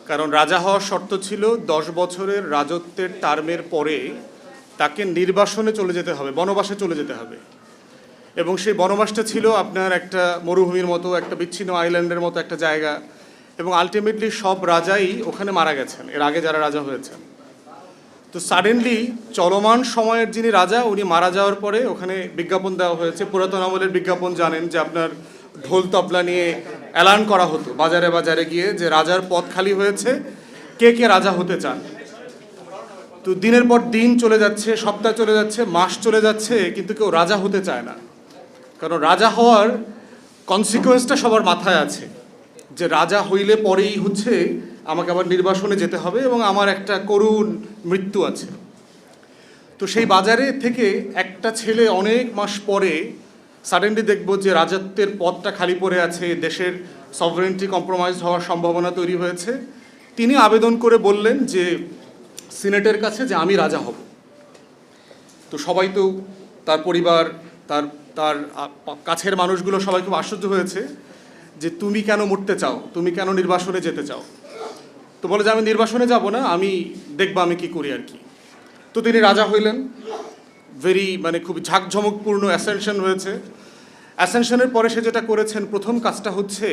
কারণ রাজা হওয়ার শর্ত ছিল 10 বছরের রাজত্বের টার্মের পরে তাকে নির্বাসনে চলে যেতে হবে, বনবাসে চলে যেতে হবে। এবং সেই বনবাসটা ছিল আপনার একটা মরুভূমির মতো, একটা বিচ্ছিন্ন আইল্যান্ডের মতো একটা জায়গা, এবং আলটিমেটলি সব রাজাই ওখানে মারা গেছেন, এর আগে যারা রাজা হয়েছেন। তো সাডেনলি চলমান সময়ের যিনি রাজা, উনি মারা যাওয়ার পরে ওখানে বিজ্ঞাপন দেওয়া হয়েছে। পুরাতন আমলের বিজ্ঞাপন জানেন যে আপনার ঢোল তবলা নিয়ে অ্যালান করা হতো বাজারে বাজারে গিয়ে যে রাজার পদ খালি হয়েছে, কে কে রাজা হতে চান। তো দিনের পর দিন চলে যাচ্ছে, সপ্তাহ চলে যাচ্ছে, মাস চলে যাচ্ছে, কিন্তু কেউ রাজা হতে চায় না। কারণ রাজা হওয়ার কনসিকোয়েন্সটা সবার মাথায় আছে যে রাজা হইলে পরেই হচ্ছে আমাকে আবার নির্বাসনে যেতে হবে এবং আমার একটা করুণ মৃত্যু আছে। তো সেই বাজারে থেকে একটা ছেলে অনেক মাস পরে সাডেনলি দেখব যে রাজত্বের পদটা খালি পড়ে আছে, দেশের সভরেন্টি কম্প্রোমাইজ হওয়ার সম্ভাবনা তৈরি হয়েছে। তিনি আবেদন করে বললেন যে সিনেটের কাছে যে আমি রাজা হব। তো সবাই তো, তার পরিবার, তার তার কাছের মানুষগুলো সবাই খুব আশ্চর্য হয়েছে যে তুমি কেন মরতে চাও, তুমি কেন নির্বাসনে যেতে চাও। তো বলে যে আমি নির্বাসনে যাব না, আমি দেখবো আমি কি করি আর কি। তো তিনি রাজা হইলেন। খুব ঝাঁকঝমকপূর্ণ অ্যাসেনশন হয়েছে। অ্যাসেনশনের পরে সে যেটা করেছেন, প্রথম কাজটা হচ্ছে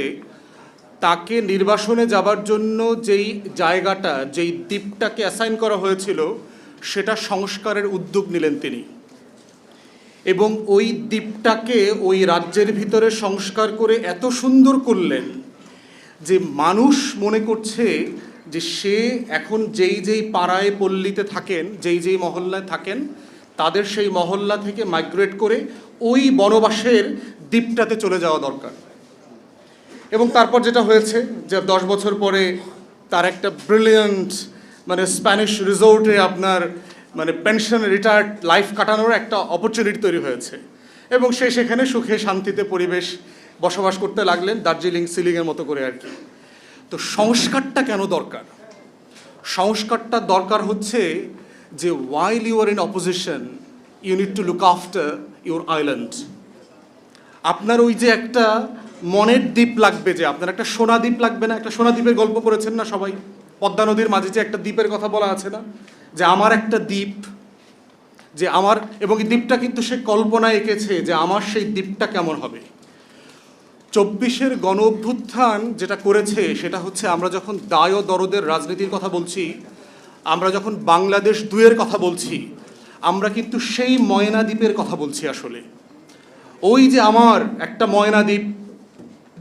তাকে নির্বাসনে যাবার জন্য যেই জায়গাটা, যেই দ্বীপটাকে অ্যাসাইন করা হয়েছিল, সেটা সংস্কারের উদ্যোগ নিলেন তিনি। এবং ওই দ্বীপটাকে ওই রাজ্যের ভিতরে সংস্কার করে এত সুন্দর করলেন যে মানুষ মনে করছে যে সে এখন যেই যেই পাড়ায় পল্লীতে থাকেন, যেই যেই মহল্লায় থাকেন, তাদের সেই মহল্লা থেকে মাইগ্রেট করে ওই বনবাসের দ্বীপটাতে চলে যাওয়া দরকার। এবং তারপর যেটা হয়েছে যে 10 বছর পরে তার একটা ব্রিলিয়ান্ট স্প্যানিশ রিসোর্টে আপনার পেনশন রিটায়ার্ড লাইফ কাটানোর একটা অপরচুনিটি তৈরি হয়েছে এবং সে সেখানে সুখে শান্তিতে পরিবেশ বসবাস করতে লাগলেন, দার্জিলিং সিলিংয়ের মতো করে আর কি। তো সংস্কারটা কেন দরকার? সংস্কারটা দরকার হচ্ছে যে while you are in opposition you need to look after your island. আপনার ওই যে একটা মনের দ্বীপ লাগবে, যে আপনার একটা সোনা দ্বীপ লাগবে না? একটা সোনা দ্বীপের গল্প করেছেন না সবাই? পদ্মা নদীর মাঝে যে একটা দ্বীপের কথা বলা আছে না, যে আমার একটা দ্বীপ, যে আমার, এবং এই দ্বীপটা কিন্তু সে কল্পনায় এঁকেছে যে আমার সেই দ্বীপটা কেমন হবে। 24-এর গণ অভ্যুত্থান যেটা করেছে সেটা হচ্ছে আমরা যখন দায় ও দরদের রাজনীতির কথা বলছি, আমরা যখন বাংলাদেশ 2-এর কথা বলছি, আমরা কিন্তু সেই ময়না দ্বীপের কথা বলছি আসলে। ওই যে আমার একটা ময়না দ্বীপ,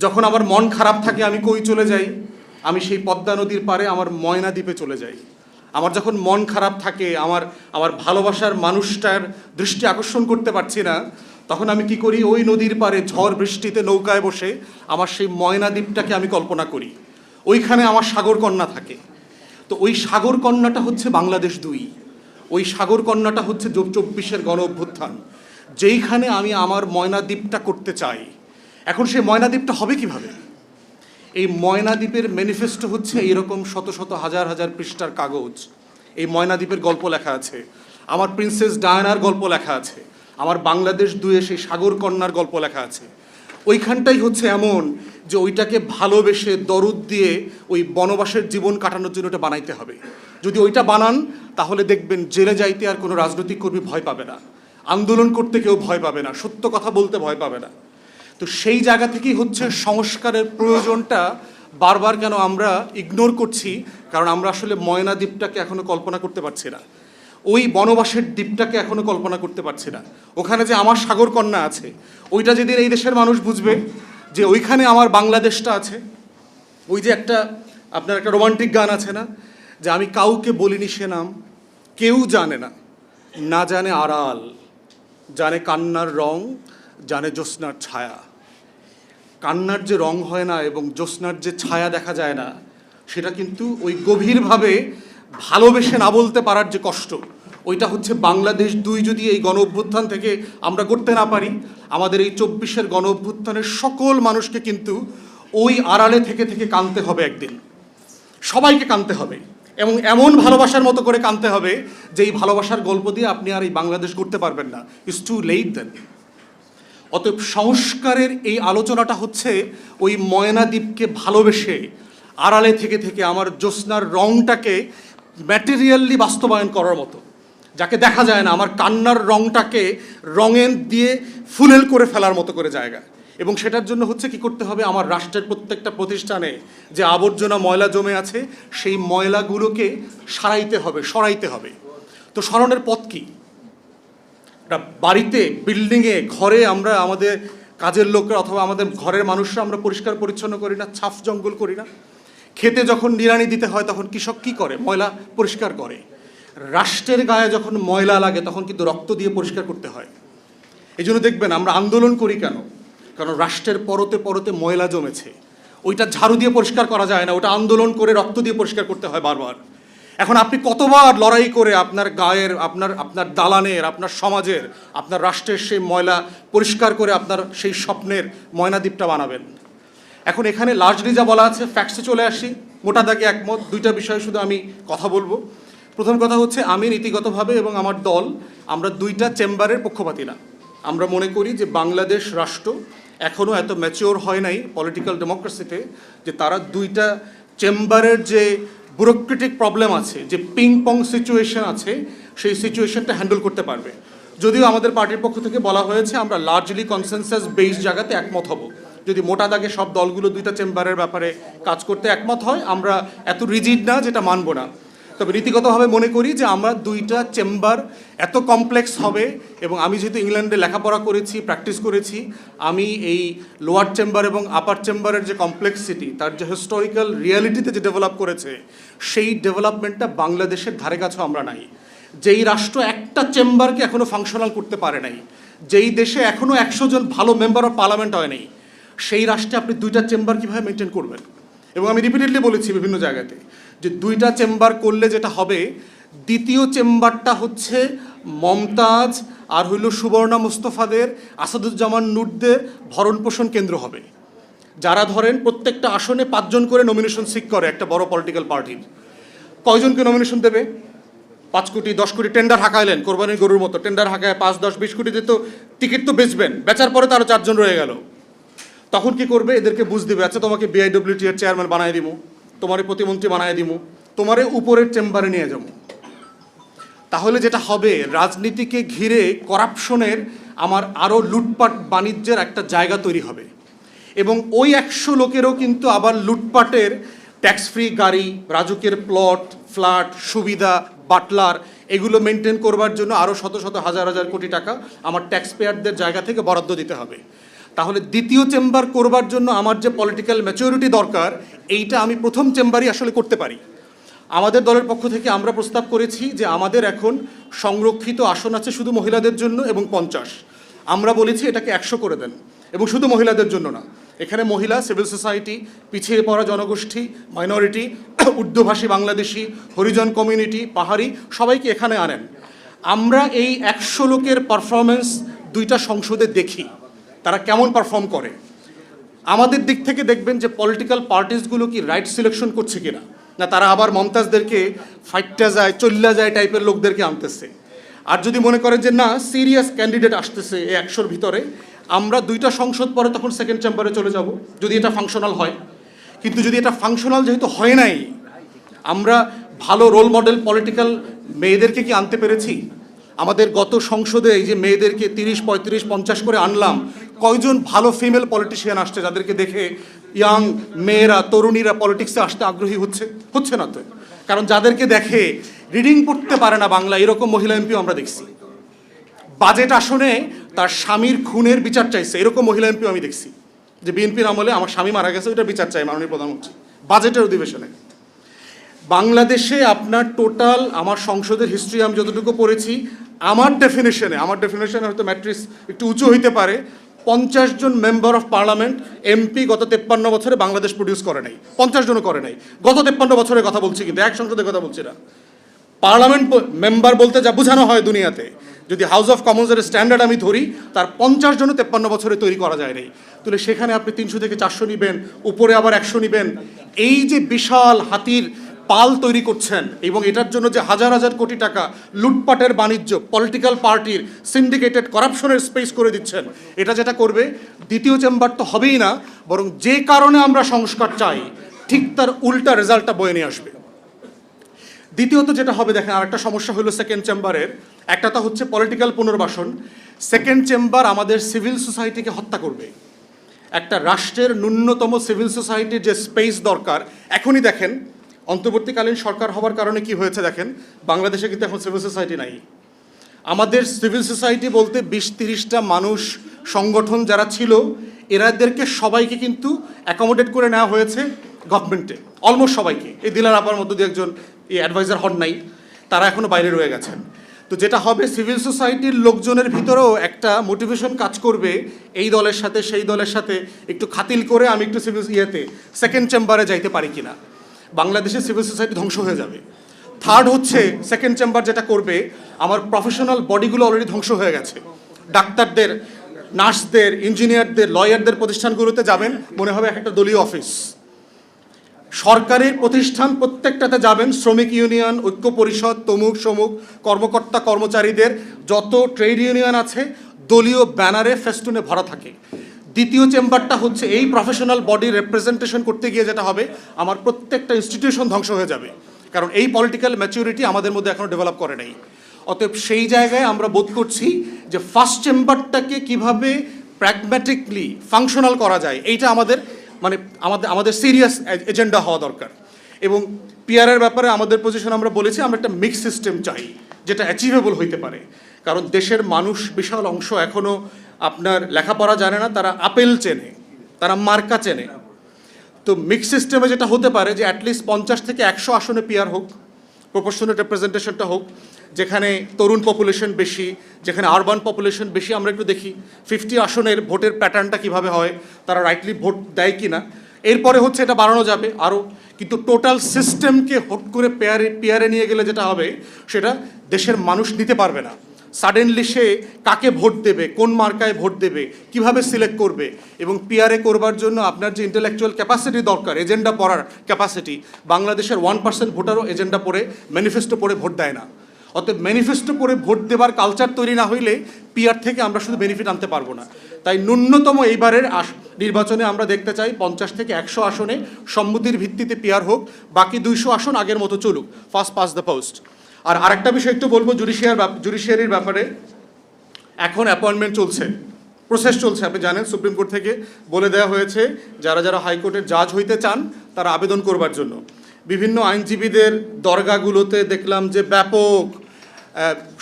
যখন আমার মন খারাপ থাকে আমি কই চলে যাই? আমি সেই পদ্মা নদীর পাড়ে আমার ময়না দ্বীপে চলে যাই। আমার যখন মন খারাপ থাকে, আমার ভালোবাসার মানুষটার দৃষ্টি আকর্ষণ করতে পারছি না, তখন আমি কি করি? ওই নদীর পাড়ে ঝড় বৃষ্টিতে নৌকায় বসে আমার সেই ময়না দ্বীপটাকে আমি কল্পনা করি। ওইখানে আমার সাগরকন্যা থাকে। তো ওই সাগরকন্যাটা হচ্ছে বাংলাদেশ 2। ওই সাগরকন্যাটা হচ্ছে 24-এর গণ অভ্যুত্থান, যেইখানে আমি আমার ময়না দ্বীপটা করতে চাই। এখন সেই ময়না দ্বীপটা হবে কিভাবে? এই ময়না দ্বীপের ম্যানিফেস্টো হচ্ছে এইরকম শত শত হাজার হাজার পৃষ্ঠার কাগজ। এই ময়না দ্বীপের গল্প লেখা আছে, আমার প্রিন্সেস ডায়ানার গল্প লেখা আছে, আমার বাংলাদেশ 2-এ সেই সাগরকন্যার গল্প লেখা আছে। ওইখানটাই হচ্ছে এমন যে ওইটাকে ভালোবেসে দরদ দিয়ে ওই বনবাসের জীবন কাটানোর জন্য ওটা বানাইতে হবে। যদি ওইটা বানান তাহলে দেখবেন জেলে যাইতে আর কোনো রাজনৈতিক কর্মী ভয় পাবে না, আন্দোলন করতে কেউ ভয় পাবে না, সত্য কথা বলতে ভয় পাবে না। তো সেই জায়গা থেকেই হচ্ছে সংস্কারের প্রয়োজনটা বারবার কেন আমরা ইগনোর করছি, কারণ আমরা আসলে ময়না দ্বীপটাকে এখনো কল্পনা করতে পারছি না, ওই বনবাসের দ্বীপটাকে এখনো কল্পনা করতে পারছি না। ওখানে যে আমার সাগরকন্যা আছে, ওইটা যেদিন এই দেশের মানুষ বুঝবে যে ওইখানে আমার বাংলাদেশটা আছে। ওই যে আপনার একটা রোমান্টিক গান আছে না, যে আমি কাউকে বলিনি সে নাম, কেউ জানে না, না জানে আড়াল, জানে কান্নার রং, জানে জ্যোৎস্নার ছায়া। কান্নার যে রং হয় না এবং জ্যোৎস্নার যে ছায়া দেখা যায় না, সেটা কিন্তু ওই গভীরভাবে ভালোবেসে না বলতে পারার যে কষ্ট, ওইটা হচ্ছে বাংলাদেশ 2 যদি এই গণ অভ্যুত্থান থেকে আমরা করতে না পারি, আমাদের এই 24-এর গণ অভ্যুত্থানের সকল মানুষকে কিন্তু ওই আড়ালে থেকে থেকে কাঁদতে হবে একদিন, সবাইকে কাঁদতে হবে, এবং এমন ভালোবাসার মতো করে কাঁদতে হবে যে এই ভালোবাসার গল্প দিয়ে আপনি আর এই বাংলাদেশ করতে পারবেন না। ইটস টু লেট দেন। অতএব সংস্কারের এই আলোচনাটা হচ্ছে ওই ময়না দ্বীপকে ভালোবেসে আড়ালে থেকে থেকে আমার জ্যোৎস্নার রংটাকে ম্যাটেরিয়ালি বাস্তবায়ন করার মতো, যাকে দেখা যায় না, আমার কান্নার রংটাকে রঙের দিয়ে ফুলেল করে ফেলার মতো করে জায়গা। এবং সেটার জন্য হচ্ছে কি করতে হবে, আমার রাষ্ট্রের প্রত্যেকটা প্রতিষ্ঠানে যে আবর্জনা ময়লা জমে আছে সেই ময়লাগুলোকে সরাইতে হবে। তো সরানোর পথ কি? বাড়িতে, বিল্ডিংয়ে, ঘরে আমরা আমাদের কাজের লোকরা অথবা আমাদের ঘরের মানুষরা আমরা পরিষ্কার পরিচ্ছন্ন করি না, ছাফ জঙ্গল করি না? খেতে যখন নিড়ানি দিতে হয় তখন কৃষক কী করে? ময়লা পরিষ্কার করে। রাষ্ট্রের গায়ে যখন ময়লা লাগে তখন কিন্তু রক্ত দিয়ে পরিষ্কার করতে হয়। এই জন্য দেখবেন আমরা আন্দোলন করি কেন? কারণ রাষ্ট্রের পরতে পরতে ময়লা জমেছে, ওইটা ঝাড়ু দিয়ে পরিষ্কার করা যায় না, ওটা আন্দোলন করে রক্ত দিয়ে পরিষ্কার করতে হয় বারবার। এখন আপনি কতবার লড়াই করে আপনার গায়ের, আপনার দালানের, আপনার সমাজের, আপনার রাষ্ট্রের সেই ময়লা পরিষ্কার করে আপনার সেই স্বপ্নের ময়নাদ্বীপটা বানাবেন? এখন এখানে লার্জলি যা বলা আছে, ফ্যাক্টসে চলে আসি, মোটা দাগে একমত। দুইটা বিষয়ে শুধু আমি কথা বলবো। প্রথম কথা হচ্ছে, আমি নীতিগতভাবে এবং আমার দল, আমরা দুইটা চেম্বারের পক্ষপাতী না। আমরা মনে করি যে বাংলাদেশ রাষ্ট্র এখনও এত ম্যাচিওর হয় নাই পলিটিক্যাল ডেমোক্রেসিতে যে তারা দুইটা চেম্বারের যে ব্যুরোক্রেটিক প্রবলেম আছে, যে পিং পং সিচুয়েশন আছে, সেই সিচুয়েশনটা হ্যান্ডেল করতে পারবে। যদিও আমাদের পার্টির পক্ষ থেকে বলা হয়েছে আমরা লার্জলি কনসেনসাস বেস জায়গাতে একমত হব। যদি মোটা দাগে সব দলগুলো দুইটা চেম্বারের ব্যাপারে কাজ করতে একমত হয়, আমরা এত রিজিড না যেটা মানব না। তবে নীতিগতভাবে মনে করি যে আমরা দুইটা চেম্বার এত কমপ্লেক্স হবে, এবং আমি যেহেতু ইংল্যান্ডে লেখাপড়া করেছি, প্র্যাকটিস করেছি, আমি এই লোয়ার চেম্বার এবং আপার চেম্বারের যে কমপ্লেক্সিটি, তার যে হিস্টোরিক্যাল রিয়ালিটিতে যে ডেভেলপ করেছে, সেই ডেভেলপমেন্টটা বাংলাদেশের ধারে কাছেও আমরা নাই। যেই রাষ্ট্র একটা চেম্বারকে এখনও ফাংশনাল করতে পারে নাই, যেই দেশে এখনও 100 জন ভালো মেম্বার অফ পার্লামেন্ট হয় নাই, সেই রাষ্ট্রে আপনি দুইটা চেম্বার কীভাবে মেনটেন করবেন? এবং আমি রিপিটেডলি বলেছি বিভিন্ন জায়গাতে যে দুইটা চেম্বার করলে যেটা হবে, দ্বিতীয় চেম্বারটা হচ্ছে মমতাজ আর হইল সুবর্ণা মুস্তফাদের, আসাদুজ্জামান নূরদের ভরণ পোষণ কেন্দ্র হবে। যারা ধরেন প্রত্যেকটা আসনে 5 জন করে নমিনেশন সিক করে একটা বড় পলিটিক্যাল পার্টির, কয়জনকে নমিনেশন দেবে? 5 কোটি 10 কোটি টেন্ডার হাঁকাইলেন কোরবানির গরুর মতো, টেন্ডার হাঁকায় 5, 10, 20 কোটি দিয়ে তো টিকিট তো বেচবেন, বেচার পরে তো আরও 4 জন রয়ে গেল। তখন কি করবে? এদেরকে বুঝ দিবে, আচ্ছা তোমাকে বিআইডব্লিউটি এর চেয়ারম্যান বানায় দিব, তোমারে প্রতিমন্ত্রী বানায় দিব, তোমারে উপরের চেম্বারে নিয়ে যাব। তাহলে যেটা হবে, রাজনীতিকে ঘিরে করাপশনের আমার আরও লুটপাট বাণিজ্যের একটা জায়গা তৈরি হবে। এবং ওই 100 লোকেরও কিন্তু আবার লুটপাটের, ট্যাক্স ফ্রি গাড়ি, রাজুকের প্লট, ফ্ল্যাট, সুবিধা, বাটলার, এগুলো মেনটেন করবার জন্য আরও শত শত হাজার হাজার কোটি টাকা আমার ট্যাক্স পেয়ারদের জায়গা থেকে বরাদ্দ দিতে হবে। তাহলে দ্বিতীয় চেম্বার করবার জন্য আমার যে পলিটিক্যাল ম্যাচুরিটি দরকার, এইটা আমি প্রথম চেম্বারই আসলে করতে পারি। আমাদের দলের পক্ষ থেকে আমরা প্রস্তাব করেছি যে আমাদের এখন সংরক্ষিত আসন আছে শুধু মহিলাদের জন্য এবং 50। আমরা বলেছি এটাকে 100 করে দেন, এবং শুধু মহিলাদের জন্য না, এখানে মহিলা, সিভিল সোসাইটি, পিছিয়ে পড়া জনগোষ্ঠী, মাইনরিটি, উর্দুভাষী বাংলাদেশি, হরিজন কমিউনিটি, পাহাড়ি, সবাইকে এখানে আনেন। আমরা এই 100 লোকের পারফরমেন্স দুইটা সংসদে দেখি, তারা কেমন পারফর্ম করে। আমাদের দিক থেকে দেখবেন যে পলিটিক্যাল পার্টিসগুলো কি রাইট সিলেকশন করছে কিনা, না তারা আবার মমতাজদেরকে ফাইটটা যায়, চল্লা যায় টাইপের লোকদেরকে আনতেছে। আর যদি মনে করেন যে না, সিরিয়াস ক্যান্ডিডেট আসতেছে এই 100-র ভিতরে, আমরা দুইটা সংসদ পরে তখন সেকেন্ড চেম্বারে চলে যাব, যদি এটা ফাংশনাল হয়। কিন্তু যদি এটা ফাংশনাল যেহেতু হয় নাই, আমরা ভালো রোল মডেল পলিটিক্যাল মেয়েদেরকে কি আনতে পেরেছি? আমাদের গত সংসদে এই যে মেয়েদেরকে 30, 35, 50 করে আনলাম, কয়জন ভালো ফিমেল পলিটিশিয়ান আসছে যাদেরকে দেখে ইয়াং মেয়েরা, তরুণীরা পলিটিক্সে আসতে আগ্রহী হচ্ছে না তো? কারণ যাদেরকে দেখে রিডিং পড়তে পারে না বাংলা, এরকম মহিলা এমপিও আমরা দেখছি। বাজেট আসনে তার স্বামীর খুনের বিচার চাইছে, এরকম মহিলা এমপিও আমি দেখছি, যে বিএনপির আমলে আমার স্বামী মারা গেছে, ওইটা বিচার চাই মাননীয় প্রধানমন্ত্রী বাজেটের অধিবেশনে। বাংলাদেশে আপনার টোটাল, আমার সংসদের হিস্ট্রি আমি যতটুকু পড়েছি, আমার ডেফিনেশনে হয়তো ম্যাট্রিক্স একটু উঁচু হইতে পারে, 50 জন মেম্বার অফ পার্লামেন্ট, এমপি গত 53 বছরে বাংলাদেশ প্রডিউস করে নাই, 50 জনও করে নাই। গত 53 বছরের কথা বলছি, কিন্তু এক সংসদের কথা বলছি না। পার্লামেন্ট মেম্বার বলতে যা বোঝানো হয় দুনিয়াতে, যদি হাউস অফ কমন্সের স্ট্যান্ডার্ড আমি ধরি, তার 50 জনও 53 বছরে তৈরি করা যায় নাই। তাহলে সেখানে আপনি 300 থেকে 400 নিবেন, উপরে আবার 100 নিবেন, এই যে বিশাল হাতির পাল তৈরি করছেন, এবং এটার জন্য যে হাজার হাজার কোটি টাকা লুটপাটের বাণিজ্য, পলিটিক্যাল পার্টির সিন্ডিকেটেড করাপশনের স্পেস করে দিচ্ছেন, এটা যেটা করবে, দ্বিতীয় চেম্বার তো হবেই না, বরং যে কারণে আমরা সংস্কার চাই, ঠিক তার উল্টা রেজাল্টটা বয়ে নিয়ে আসবে। দ্বিতীয়ত যেটা হবে, দেখেন আরেকটা সমস্যা হলো সেকেন্ড চেম্বারের, একটা তো হচ্ছে পলিটিক্যাল পুনর্বাসন, সেকেন্ড চেম্বার আমাদের সিভিল সোসাইটিকে হত্যা করবে। একটা রাষ্ট্রের ন্যূনতম সিভিল সোসাইটির যে স্পেস দরকার, এখনই দেখেন অন্তর্বর্তীকালীন সরকার হওয়ার কারণে কি হয়েছে দেখেন, বাংলাদেশে কিন্তু এখন সিভিল সোসাইটি নাই। আমাদের সিভিল সোসাইটি বলতে 20-30টা মানুষ সংগঠন যারা ছিল, এরাদেরকে সবাইকে কিন্তু অ্যাকোমোডেট করে নেওয়া হয়েছে গভর্নমেন্টে, অলমোস্ট সবাইকে। এই দিলার আপার মধ্য দিয়ে একজন এই অ্যাডভাইজার হন নাই, তারা এখনও বাইরে রয়ে গেছেন। তো যেটা হবে, সিভিল সোসাইটির লোকজনের ভিতরেও একটা মোটিভেশন কাজ করবে, এই দলের সাথে সেই দলের সাথে একটু খাতিল করে আমি একটু সিভিল সেকেন্ড চেম্বারে যাইতে পারি কিনা। বাংলাদেশের সিভিল সোসাইটি ধ্বংস হয়ে যাবে। থার্ড হচ্ছে, সেকেন্ড চেম্বার যেটা করবে, আমার প্রফেশনাল বডিগুলো অলরেডি ধ্বংস হয়ে গেছে। ডাক্তারদের, নার্সদের, ইঞ্জিনিয়ারদের, লয়ারদের প্রতিষ্ঠানগুলোতে যাবেন, মনে হবে একটা দলীয় অফিস। সরকারের প্রতিষ্ঠান প্রত্যেকটাতে যাবেন, শ্রমিক ইউনিয়ন, ঐক্য পরিষদ, তমুক সমুক, কর্মকর্তা কর্মচারীদের যত ট্রেড ইউনিয়ন আছে, দলীয় ব্যানারে ফেস্টুনে ভরা থাকে। দ্বিতীয় চেম্বারটা হচ্ছে, এই প্রফেশনাল বডি রিপ্রেজেন্টেশন করতে গিয়ে যেটা হবে, আমার প্রত্যেকটা ইনস্টিটিউশন ধ্বংস হয়ে যাবে, কারণ এই পলিটিক্যাল ম্যাচুরিটি আমাদের মধ্যে এখনও ডেভেলপ করে নাই। অতএব সেই জায়গায় আমরা বোধ করছি যে ফার্স্ট চেম্বারটাকে কিভাবে প্র্যাগম্যাটিকলি ফাংশনাল করা যায়, এইটা আমাদের আমাদের সিরিয়াস এজেন্ডা হওয়া দরকার। এবং পিআরের ব্যাপারে আমাদের পজিশন আমরা বলেছি, আমরা একটা মিক্স সিস্টেম চাই যেটা অ্যাচিভেবল হইতে পারে। কারণ দেশের মানুষ বিশাল অংশ এখনও আপনার লেখাপড়া জানে না, তারা আপেল চেনে, তারা মার্কা চেনে। তো মিক্স সিস্টেমে যেটা হতে পারে যে অ্যাটলিস্ট 50 থেকে 100 আসনে পিআর হোক, প্রপোর্শনাল রিপ্রেজেন্টেশনটা হোক, যেখানে তরুণ পপুলেশন বেশি, যেখানে আরবান পপুলেশন বেশি। আমরা একটু দেখি 50 আসনের ভোটের প্যাটার্নটা কিভাবে হয়, তারা রাইটলি ভোট দেয় কি না। এরপরে হচ্ছে এটা বাড়ানো যাবে আরও, কিন্তু টোটাল সিস্টেমকে হট করে পিআরে নিয়ে গেলে যেটা হবে, সেটা দেশের মানুষ নিতে পারবে না। সাডেনলি সে কাকে ভোট দেবে, কোন মার্কায় ভোট দেবে, কিভাবে সিলেক্ট করবে। এবং পিআরএ করবার জন্য আপনার যে ইন্টেলেকচুয়াল ক্যাপাসিটি দরকার, এজেন্ডা পড়ার ক্যাপাসিটি, বাংলাদেশের 1% ভোটারও এজেন্ডা পড়ে, ম্যানিফেস্টো পড়ে ভোট দেয় না। অতএব ম্যানিফেস্টো পড়ে ভোট দেবার কালচার তৈরি না হইলে পিআর থেকে আমরা শুধু বেনিফিট আনতে পারবো না। তাই ন্যূনতম এইবারের নির্বাচনে আমরা দেখতে চাই 50 থেকে 100 আসনে সম্মতির ভিত্তিতে পিআর হোক, বাকি 200 আসন আগের মতো চলুক, ফার্স্ট পাস দ্য পোস্ট। আর আরেকটা বিষয় একটু বলবো, জুডিশিয়ারির ব্যাপারে এখন অ্যাপয়েন্টমেন্ট চলছে, প্রসেস চলছে। আপনি জানেন সুপ্রিম কোর্ট থেকে বলে দেওয়া হয়েছে যারা যারা হাইকোর্টের জাজ হইতে চান তারা আবেদন করবার জন্য। বিভিন্ন আইনজীবীদের দরগাগুলোতে দেখলাম যে ব্যাপক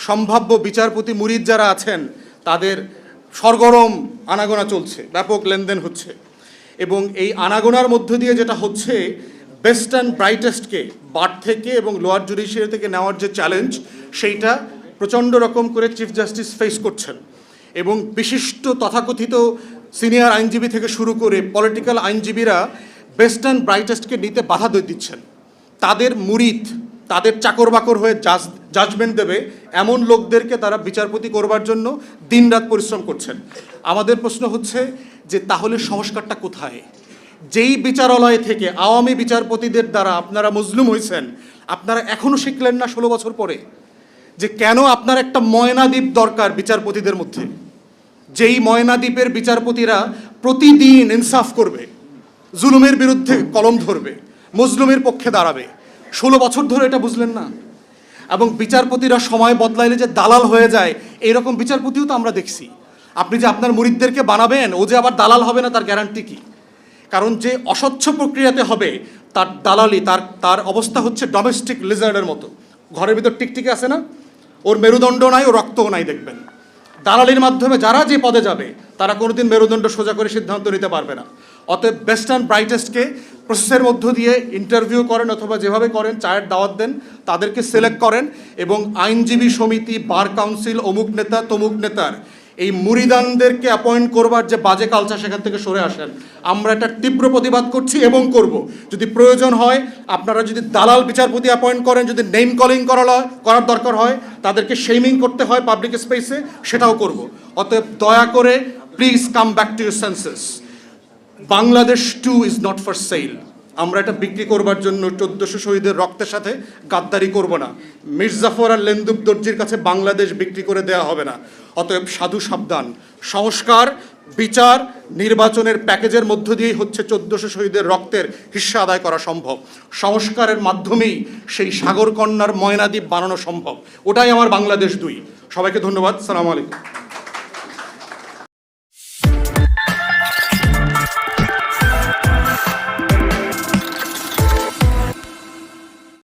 সম্ভাব্য বিচারপতি মুরিদ যারা আছেন তাদের সরগরম আনাগোনা চলছে, ব্যাপক লেনদেন হচ্ছে। এবং এই আনাগোনার মধ্য দিয়ে যেটা হচ্ছে, বেস্ট অ্যান্ড ব্রাইটেস্টকে বার থেকে এবং লোয়ার জুডিশিয়ারি থেকে নেওয়ার যে চ্যালেঞ্জ, সেইটা প্রচণ্ড রকম করে চিফ জাস্টিস ফেস করছেন। এবং বিশিষ্ট তথাকথিত সিনিয়র আইনজীবী থেকে শুরু করে পলিটিক্যাল আইনজীবীরা বেস্ট অ্যান্ড ব্রাইটেস্টকে নিতে বাধা দিচ্ছেন। তাদের মুরিদ, তাদের চাকর বাকর হয়ে জাজমেন্ট দেবে এমন লোকদেরকে তারা বিচারপতি করবার জন্য দিনরাত পরিশ্রম করছেন। আমাদের প্রশ্ন হচ্ছে যে তাহলে সংস্কারটা কোথায়? যেই বিচারালয় থেকে আওয়ামী বিচারপতিদের দ্বারা আপনারা মজলুম হয়েছেন, আপনারা এখনও শিখলেন না 16 বছর পরে যে কেন আপনার একটা ময়নাদ্বীপ দরকার বিচারপতিদের মধ্যে, যেই ময়নাদ্বীপের বিচারপতিরা প্রতিদিন ইনসাফ করবে, জুলুমের বিরুদ্ধে কলম ধরবে, মজলুমের পক্ষে দাঁড়াবে। 16 বছর ধরে এটা বুঝলেন না। এবং বিচারপতিরা সময় বদলাইলে যে দালাল হয়ে যায়, এইরকম বিচারপতিও তো আমরা দেখছি। আপনি যে আপনার মুরিদদেরকে বানাবেন, ও যে আবার দালাল হবে না তার গ্যারান্টি কি? কারণ যে অস্বচ্ছ প্রক্রিয়াতে হবে তার দালালি, তার অবস্থা হচ্ছে ডোমেস্টিক লিজার্ডের মতো। ঘরের ভিতর টিকটিকে আছে না, ওর মেরুদণ্ড নাই, ও রক্তও নাই। দেখবেন দালালির মাধ্যমে যারা যে পদে যাবে তারা কোনোদিন মেরুদণ্ড সোজা করে সিদ্ধান্ত নিতে পারবে না। অতএব বেস্ট অ্যান্ড ব্রাইটেস্টকে প্রসেসের মধ্য দিয়ে ইন্টারভিউ করেন অথবা যেভাবে করেন, চায়ের দাওয়াত দেন, তাদেরকে সিলেক্ট করেন এবং আইনজীবী সমিতি, বার কাউন্সিল, অমুক নেতা তমুক নেতার এই মুরিদানদেরকে অ্যাপয়েন্ট করবার যে বাজে কালচার, সেখান থেকে সরে আসেন। আমরা এটা তীব্র প্রতিবাদ করছি এবং করব। যদি প্রয়োজন হয়, আপনারা যদি দালাল বিচারপতি অ্যাপয়েন্ট করেন, যদি নেম কলিং করার দরকার হয়, তাদেরকে শেমিং করতে হয় পাবলিক স্পেসে, সেটাও করব। অতএব দয়া করে please come back to your senses. Bangladesh 2 is not for sale. আমরা এটা বিক্রি করবার জন্য 1400 শহীদের রক্তের সাথে গাদ্দারি করব না। মির্জাফর আর লেন্দুব দর্জির কাছে বাংলাদেশ বিক্রি করে দেওয়া হবে না। অতএব সাধু সাবধান, সংস্কার বিচার নির্বাচনের প্যাকেজের মধ্য দিয়েই হচ্ছে 1400 শহীদের রক্তের হিস্সা আদায় করা সম্ভব। সংস্কারের মাধ্যমেই সেই সাগরকন্যার ময়নাদ্বীপ বানানো সম্ভব। ওটাই আমার বাংলাদেশ 2। সবাইকে ধন্যবাদ। সালামু আলাইকুম।